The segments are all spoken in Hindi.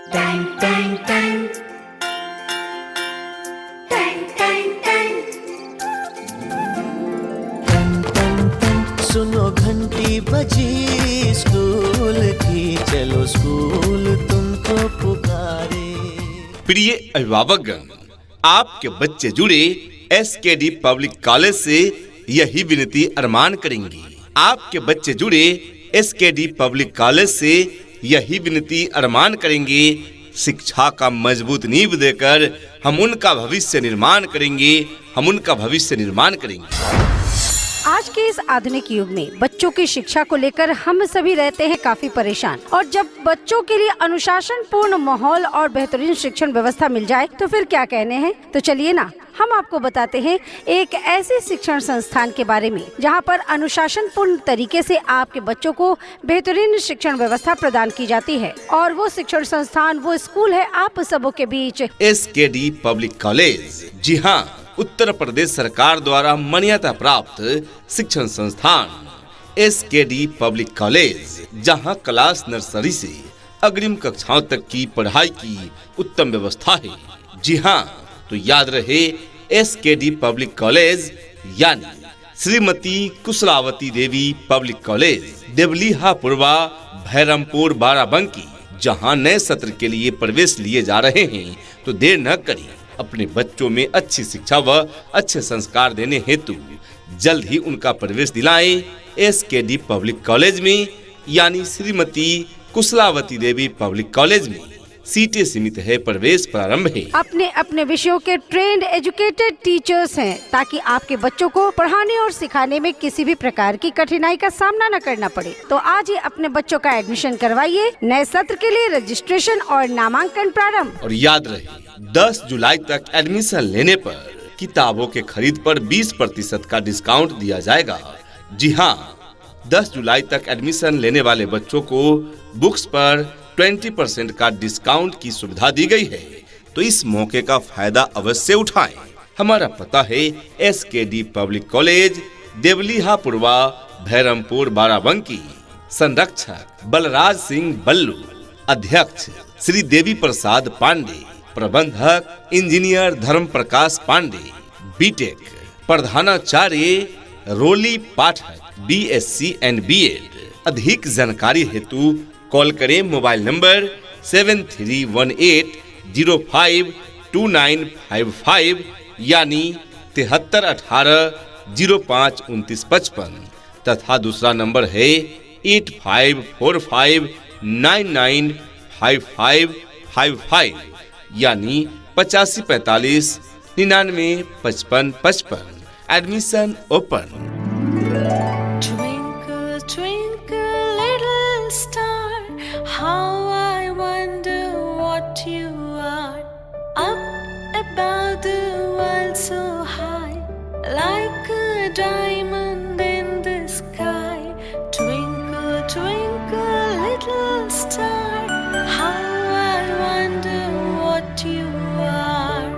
Tang Tang Tang Tang Tang Tang सुनो घंटी बजी स्कूल की, चलो स्कूल तुमको पुकारे। प्रिय अभिभावकगण, आपके बच्चे जुड़े एसकेडी पब्लिक कॉलेज से यही विनती अरमान करेंगे। आपके बच्चे जुड़े एसकेडी पब्लिक कॉलेज से यही विनती अरमान करेंगे, शिक्षा का मजबूत नींव देकर हम उनका भविष्य निर्माण करेंगे, हम उनका भविष्य निर्माण करेंगे। आज के इस आधुनिक युग में बच्चों की शिक्षा को लेकर हम सभी रहते हैं काफी परेशान, और जब बच्चों के लिए अनुशासन पूर्ण माहौल और बेहतरीन शिक्षण व्यवस्था मिल जाए तो फिर क्या कहने हैं। तो चलिए ना, हम आपको बताते हैं एक ऐसे शिक्षण संस्थान के बारे में जहां पर अनुशासन पूर्ण तरीके से आपके बच्चों को बेहतरीन शिक्षण व्यवस्था प्रदान की जाती है। और वो शिक्षण संस्थान, वो स्कूल है आप सबों के बीच एसकेडी पब्लिक कॉलेज। जी हाँ, उत्तर प्रदेश सरकार द्वारा मान्यता प्राप्त शिक्षण संस्थान एसकेडी पब्लिक कॉलेज, जहां क्लास नर्सरी से अग्रिम कक्षाओं तक की पढ़ाई की उत्तम व्यवस्था है। जी हाँ, तो याद रहे, एसकेडी पब्लिक कॉलेज यानी श्रीमती कुशलावती देवी पब्लिक कॉलेज, देवलिहा पूर्वा, भैरमपुर, बाराबंकी, जहां नए सत्र के लिए प्रवेश लिए जा रहे हैं। तो देर न करें, अपने बच्चों में अच्छी शिक्षा व अच्छे संस्कार देने हेतु जल्द ही उनका प्रवेश दिलाएं एसकेडी पब्लिक कॉलेज में, यानी श्रीमती कुशलावती देवी पब्लिक कॉलेज में। सीटें सीमित है, प्रवेश प्रारंभ है। अपने अपने विषयों के ट्रेंड एजुकेटेड टीचर्स हैं, ताकि आपके बच्चों को पढ़ाने और सिखाने में किसी भी प्रकार की कठिनाई का सामना न करना पड़े। तो आज ही अपने बच्चों का एडमिशन करवाइए। नए सत्र के लिए रजिस्ट्रेशन और नामांकन प्रारंभ। और याद रहे, 10 जुलाई तक एडमिशन लेने पर किताबों के खरीद पर 20% का डिस्काउंट दिया जाएगा। जी हाँ, 10 जुलाई तक एडमिशन लेने वाले बच्चों को बुक्स पर 20% का डिस्काउंट की सुविधा दी गई है। तो इस मौके का फायदा अवश्य उठाएं। हमारा पता है एसकेडी पब्लिक कॉलेज, देवलिहा पूर्वा, भैरमपुर, बाराबंकी। संरक्षक बलराज सिंह बल्लू, अध्यक्ष श्री देवी प्रसाद पांडे, प्रबंधक इंजीनियर धर्म प्रकाश पांडे, बीटेक, प्रधानाचार्य रोली पाठक, BSc एंड BEd। अधिक जानकारी हेतु कॉल करें मोबाइल नंबर 7318052955 यानी 7318052955, तथा दूसरा नंबर है 8545995555 यानी 8545995555। Admission open. Twinkle, twinkle, little star, how I wonder what you are. Up above the world so high, like a diamond in the sky. Twinkle, twinkle, little star, how I wonder what you are.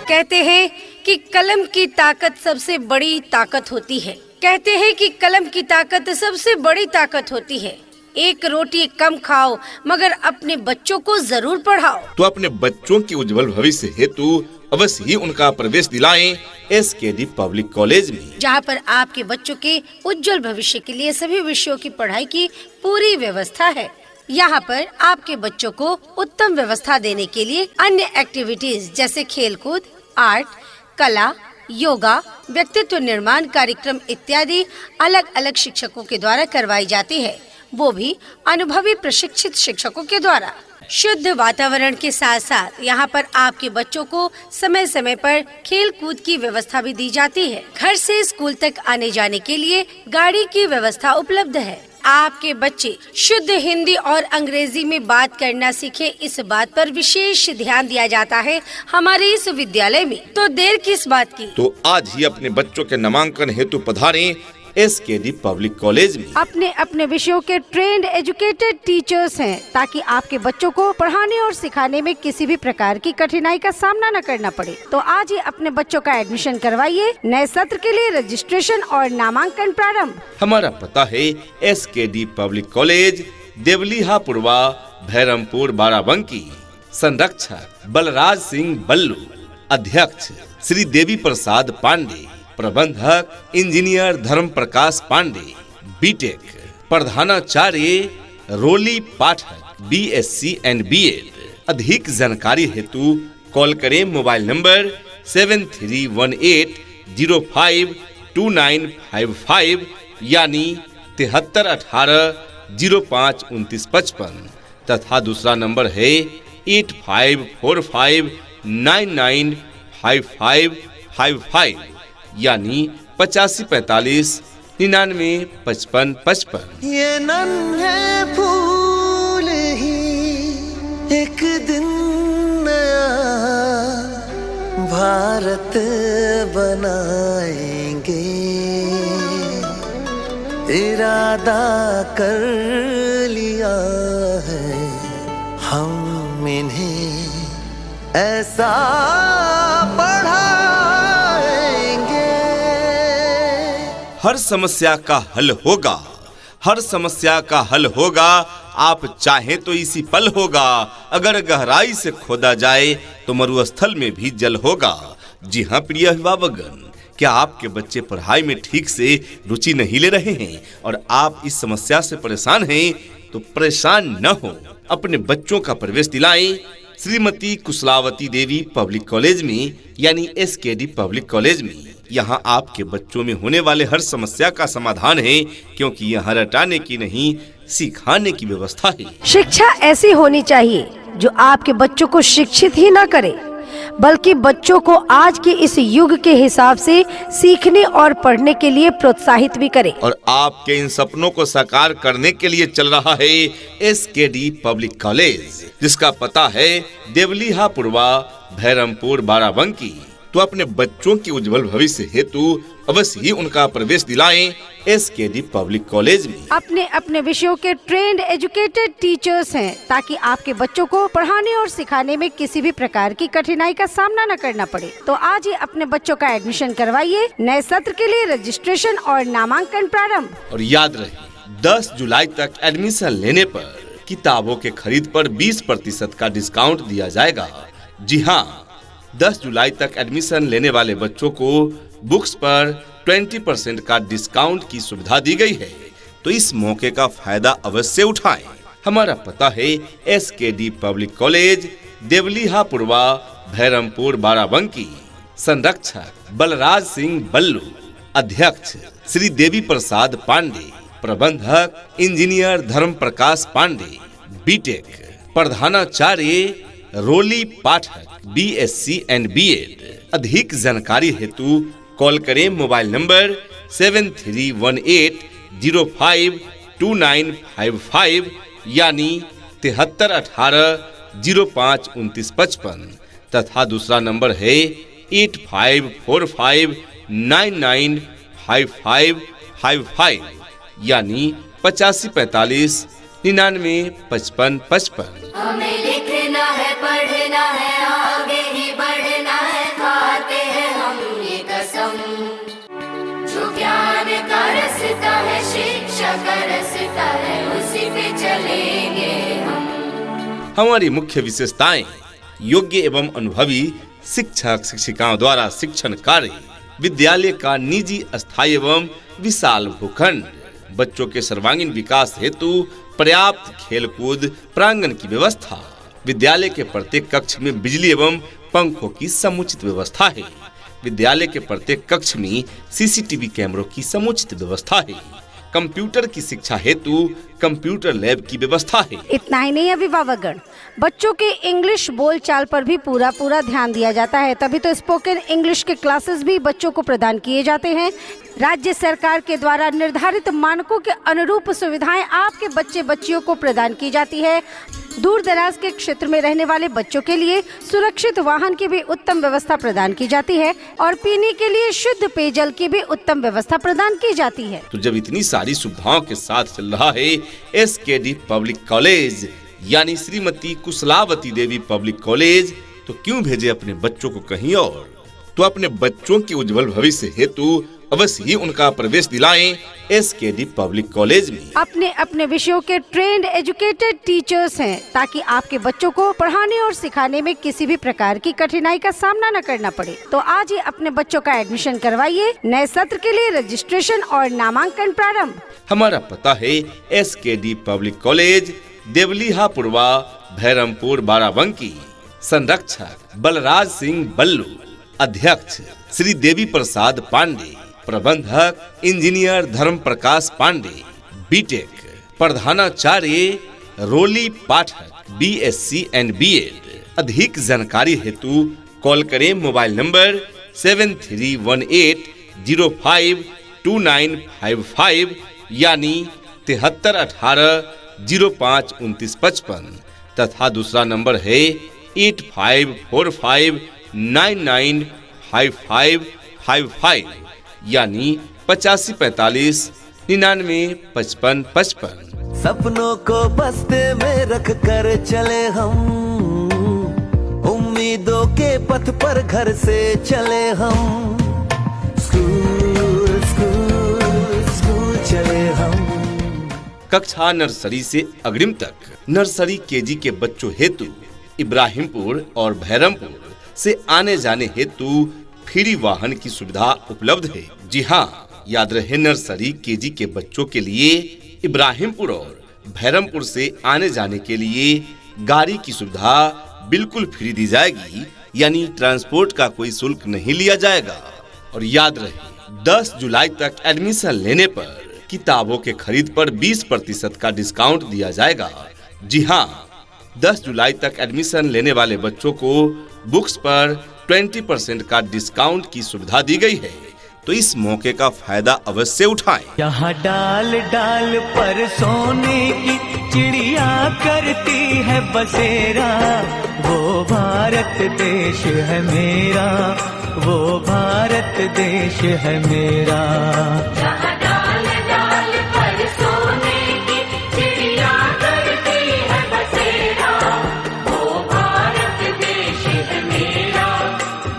कहते हैं कि कलम की ताकत सबसे बड़ी ताकत होती है। कहते हैं कि कलम की ताकत सबसे बड़ी ताकत होती है। एक रोटी कम खाओ, मगर अपने बच्चों को जरूर पढ़ाओ। तो अपने बच्चों के उज्जवल भविष्य हेतु अवश्य ही उनका प्रवेश दिलाएं एसकेडी पब्लिक कॉलेज में, जहां पर आपके बच्चों के उज्जवल भविष्य के लिए सभी विषयों की पढ़ाई की पूरी व्यवस्था है। यहाँ पर आपके बच्चों को उत्तम व्यवस्था देने के लिए अन्य एक्टिविटीज जैसे खेलकूद, आर्ट, कला, योगा, व्यक्तित्व निर्माण कार्यक्रम इत्यादि अलग अलग शिक्षकों के द्वारा करवाई जाती है, वो भी अनुभवी प्रशिक्षित शिक्षकों के द्वारा। शुद्ध वातावरण के साथ साथ यहाँ पर आपके बच्चों को समय समय पर खेल कूद की व्यवस्था भी दी जाती है। घर से स्कूल तक आने जाने के लिए गाड़ी की व्यवस्था उपलब्ध है। आपके बच्चे शुद्ध हिंदी और अंग्रेजी में बात करना सीखे, इस बात पर विशेष ध्यान दिया जाता है हमारे इस विद्यालय में। तो देर किस बात की, तो आज ही अपने बच्चों के नामांकन हेतु पधारें एसकेडी पब्लिक कॉलेज में। अपने अपने विषयों के ट्रेंड एजुकेटेड टीचर्स हैं, ताकि आपके बच्चों को पढ़ाने और सिखाने में किसी भी प्रकार की कठिनाई का सामना न करना पड़े। तो आज ही अपने बच्चों का एडमिशन करवाइए। नए सत्र के लिए रजिस्ट्रेशन और नामांकन प्रारंभ। हमारा पता है एसकेडी पब्लिक कॉलेज, देवलिहा पूर्वा, भैरमपुर बाराबंकी। संरक्षक बलराज सिंह बल्लू। अध्यक्ष श्री देवी प्रसाद पांडे। प्रबंधक इंजीनियर धर्म प्रकाश पांडे, बीटेक। प्रधानाचार्य रोली पाठक, बीएससी एंड बीएड। अधिक जानकारी हेतु कॉल करें मोबाइल नंबर 7318052955 यानी 7318052955 तथा दूसरा नंबर है 8545995555 यानी 8545995555। ये नन्हे फूल ही एक दिन नया भारत बनाएंगे, इरादा कर लिया है हम इन्हें ऐसा पढ़ाएंगे। हर समस्या का हल होगा, हर समस्या का हल होगा। आप चाहें तो इसी पल होगा, अगर गहराई से खोदा जाए तो मरुस्थल में भी जल होगा। जी हाँ प्रिय अभिभावकगण, क्या आपके बच्चे पढ़ाई में ठीक से रुचि नहीं ले रहे हैं और आप इस समस्या से परेशान हैं? तो परेशान न हो, अपने बच्चों का प्रवेश दिलाएं श्रीमती कुशलावती देवी पब्लिक कॉलेज में यानी एसकेडी पब्लिक कॉलेज में। यहाँ आपके बच्चों में होने वाले हर समस्या का समाधान है, क्योंकि यहाँ रटाने की नहीं सिखाने की व्यवस्था है। शिक्षा ऐसी होनी चाहिए जो आपके बच्चों को शिक्षित ही न करे, बल्कि बच्चों को आज के इस युग के हिसाब से सीखने और पढ़ने के लिए प्रोत्साहित भी करे। और आपके इन सपनों को साकार करने के लिए चल रहा है एसकेडी पब्लिक कॉलेज, जिसका पता है देवलिहा पूर्वा, भैरमपुर बाराबंकी। तो अपने बच्चों के उज्जवल भविष्य हेतु अवश्य ही उनका प्रवेश दिलाएं एसकेडी पब्लिक कॉलेज में। अपने अपने विषयों के ट्रेंड एजुकेटेड टीचर्स हैं, ताकि आपके बच्चों को पढ़ाने और सिखाने में किसी भी प्रकार की कठिनाई का सामना न करना पड़े। तो आज ही अपने बच्चों का एडमिशन करवाइए। नए सत्र के लिए रजिस्ट्रेशन और नामांकन प्रारंभ। और याद रहे 10 जुलाई तक एडमिशन लेने पर किताबों के खरीद पर 20% का डिस्काउंट दिया जाएगा। जी हाँ, 10 जुलाई तक एडमिशन लेने वाले बच्चों को बुक्स पर 20% का डिस्काउंट की सुविधा दी गई है। तो इस मौके का फायदा अवश्य उठाएं। हमारा पता है एसकेडी पब्लिक कॉलेज, देवलिहा पूर्वा, भैरमपुर बाराबंकी। संरक्षक बलराज सिंह बल्लू। अध्यक्ष श्री देवी प्रसाद पांडे। प्रबंधक इंजीनियर धर्म प्रकाश पांडे, बीटेक। प्रधानाचार्य रोली पाठक, बीएससी एंड बीएड। अधिक जानकारी हेतु कॉल करें मोबाइल नंबर 7318052955 यानी 7318052955 तथा दूसरा नंबर है 8545995555 यानी 8545995555। हमें लिखना है, पढ़ना है, आगे ही बढ़ना है, खाते हैं हम ये कसम। जो ज्ञान का रास्ता है, शिक्षा का रास्ता है, उसी पे चलेंगे हम। हमारी मुख्य विशेषताएं: योग्य एवं अनुभवी शिक्षक शिक्षिकाओं द्वारा शिक्षण कार्य, विद्यालय का निजी, अस्थायी एवं विशाल भूखंड, बच्चों के सर्वांगीण विकास हेतु पर्याप्त खेलकूद प्रांगण की व्यवस्था, विद्यालय के प्रत्येक कक्ष में बिजली एवं पंखों की समुचित व्यवस्था है, विद्यालय के प्रत्येक कक्ष में सीसीटीवी कैमरों की समुचित व्यवस्था है, कंप्यूटर की शिक्षा हेतु कंप्यूटर लैब की व्यवस्था है। इतना ही नहीं अभिभावकगण, बच्चों के इंग्लिश बोलचाल पर भी पूरा ध्यान दिया जाता है। तभी तो स्पोकन इंग्लिश के क्लासेस भी बच्चों को प्रदान किए जाते हैं। राज्य सरकार के द्वारा निर्धारित मानकों के अनुरूप सुविधाएं आपके बच्चे बच्चियों को प्रदान की जाती है। दूर दराज के क्षेत्र में रहने वाले बच्चों के लिए सुरक्षित वाहन की भी उत्तम व्यवस्था प्रदान की जाती है और पीने के लिए शुद्ध पेयजल की भी उत्तम व्यवस्था प्रदान की जाती है। तो जब इतनी सारी सुविधाओं के साथ चल रहा है एसकेडी पब्लिक कॉलेज यानी श्रीमती कुशलावती देवी पब्लिक कॉलेज, तो क्यों भेजे अपने बच्चों को कहीं और। तो अपने बच्चों के उज्जवल भविष्य हेतु अवश्य ही उनका प्रवेश दिलाएं एसकेडी पब्लिक कॉलेज में। अपने अपने विषयों के ट्रेंड एजुकेटेड टीचर्स हैं, ताकि आपके बच्चों को पढ़ाने और सिखाने में किसी भी प्रकार की कठिनाई का सामना न करना पड़े। तो आज ही अपने बच्चों का एडमिशन करवाइए। नए सत्र के लिए रजिस्ट्रेशन और नामांकन प्रारंभ। हमारा पता है एसकेडी पब्लिक कॉलेज, देवलिहा पूर्वा, भैरमपुर, बाराबंकी। संरक्षक बलराज सिंह बल्लू, अध्यक्ष श्री देवी प्रसाद पांडे, प्रबंधक इंजीनियर धर्म प्रकाश पांडे, बीटेक, प्रधानाचार्य रोली पाठक, बीएससी एंड बीएड। अधिक जानकारी हेतु कॉल करें मोबाइल नंबर 7318052955 यानी 7318052955 तथा दूसरा नंबर है 8545995555 यानी 8545995555। सपनों को बस्ते में रख कर चले हम, उम्मीदों के पथ पर घर से चले हम। स्कूल स्कूल स्कूल चले हम। कक्षा नर्सरी से अग्रिम तक नर्सरी केजी के बच्चों हेतु इब्राहिमपुर और भैरमपुर से आने जाने हेतु फ्री वाहन की सुविधा उपलब्ध है। जी हाँ, याद रहे नर्सरी केजी के बच्चों के लिए इब्राहिमपुर और भैरमपुर से आने जाने के लिए गाड़ी की सुविधा बिल्कुल फ्री दी जाएगी, यानी ट्रांसपोर्ट का कोई शुल्क नहीं लिया जाएगा। और याद रहे 10 जुलाई तक एडमिशन लेने पर किताबों के खरीद पर 20% का डिस्काउंट दिया जाएगा। जी हाँ, 10 जुलाई तक एडमिशन लेने वाले बच्चों को बुक्स पर 20% का डिस्काउंट की सुविधा दी गई है, तो इस मौके का फायदा अवश्य उठाएं। यहाँ डाल डाल पर सोने की चिड़िया करती है बसेरा, वो भारत देश है मेरा, वो भारत देश है मेरा। जहाँ डाल डाल पर सोने की चिड़िया करती है बसेरा, वो भारत देश है मेरा,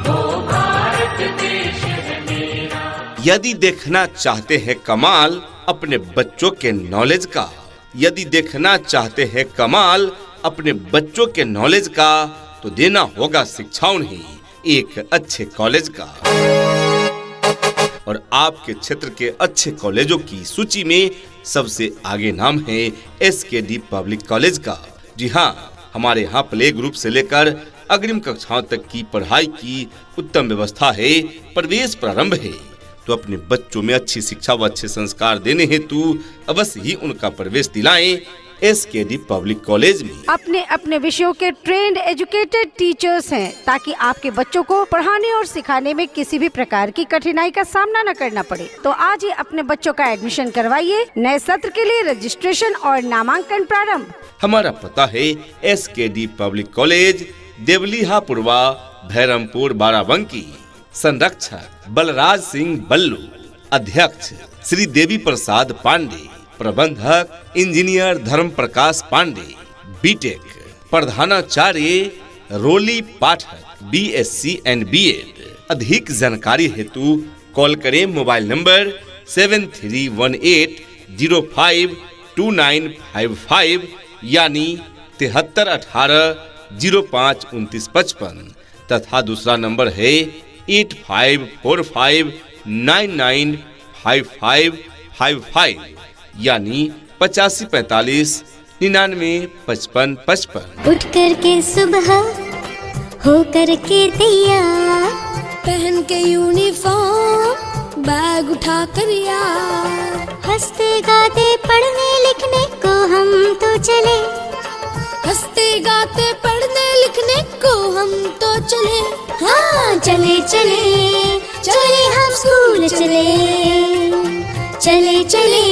वो भारत देश है मेरा। यदि देखना चाहते हैं कमाल अपने बच्चों के नॉलेज का, यदि देखना चाहते हैं कमाल अपने बच्चों के नॉलेज का, तो देना होगा शिक्षा उन्हें एक अच्छे कॉलेज का। और आपके क्षेत्र के अच्छे कॉलेजों की सूची में सबसे आगे नाम है एसकेडी पब्लिक कॉलेज का। जी हाँ, हमारे यहाँ प्ले ग्रुप से लेकर अग्रिम कक्षाओं तक की पढ़ाई की उत्तम व्यवस्था है। प्रवेश प्रारंभ है, तो अपने बच्चों में अच्छी शिक्षा व अच्छे संस्कार देने हेतु अवश्य ही उनका प्रवेश दिलाएं एसकेडी पब्लिक कॉलेज में। अपने अपने विषयों के ट्रेंड एजुकेटेड टीचर्स हैं, ताकि आपके बच्चों को पढ़ाने और सिखाने में किसी भी प्रकार की कठिनाई का सामना न करना पड़े। तो आज ही अपने बच्चों का एडमिशन करवाइए। नए सत्र के लिए रजिस्ट्रेशन और नामांकन प्रारंभ। हमारा पता है एसकेडी पब्लिक कॉलेज, देवलिहा पूर्वा, भैरमपुर, बाराबंकी। संरक्षक बलराज सिंह बल्लू, अध्यक्ष श्री देवी प्रसाद पांडे, प्रबंधक इंजीनियर धर्म प्रकाश पांडे, बीटेक, प्रधानाचार्य रोली पाठक, बीएससी एंड बीएड। अधिक जानकारी हेतु कॉल करें मोबाइल नंबर 7318052955 यानी 7318052955 तथा दूसरा नंबर है 8545995555 यानी 8545995555। उठ करके सुबह हो करके तैयार, पहन के यूनिफॉर्म, बैग उठा कर यार, हंसते गाते पढ़ने लिखने को हम तो चले, हंसते गाते पढ़ने लिखने को हम तो चले। हाँ चले चले चले हम स्कूल चले, चले चले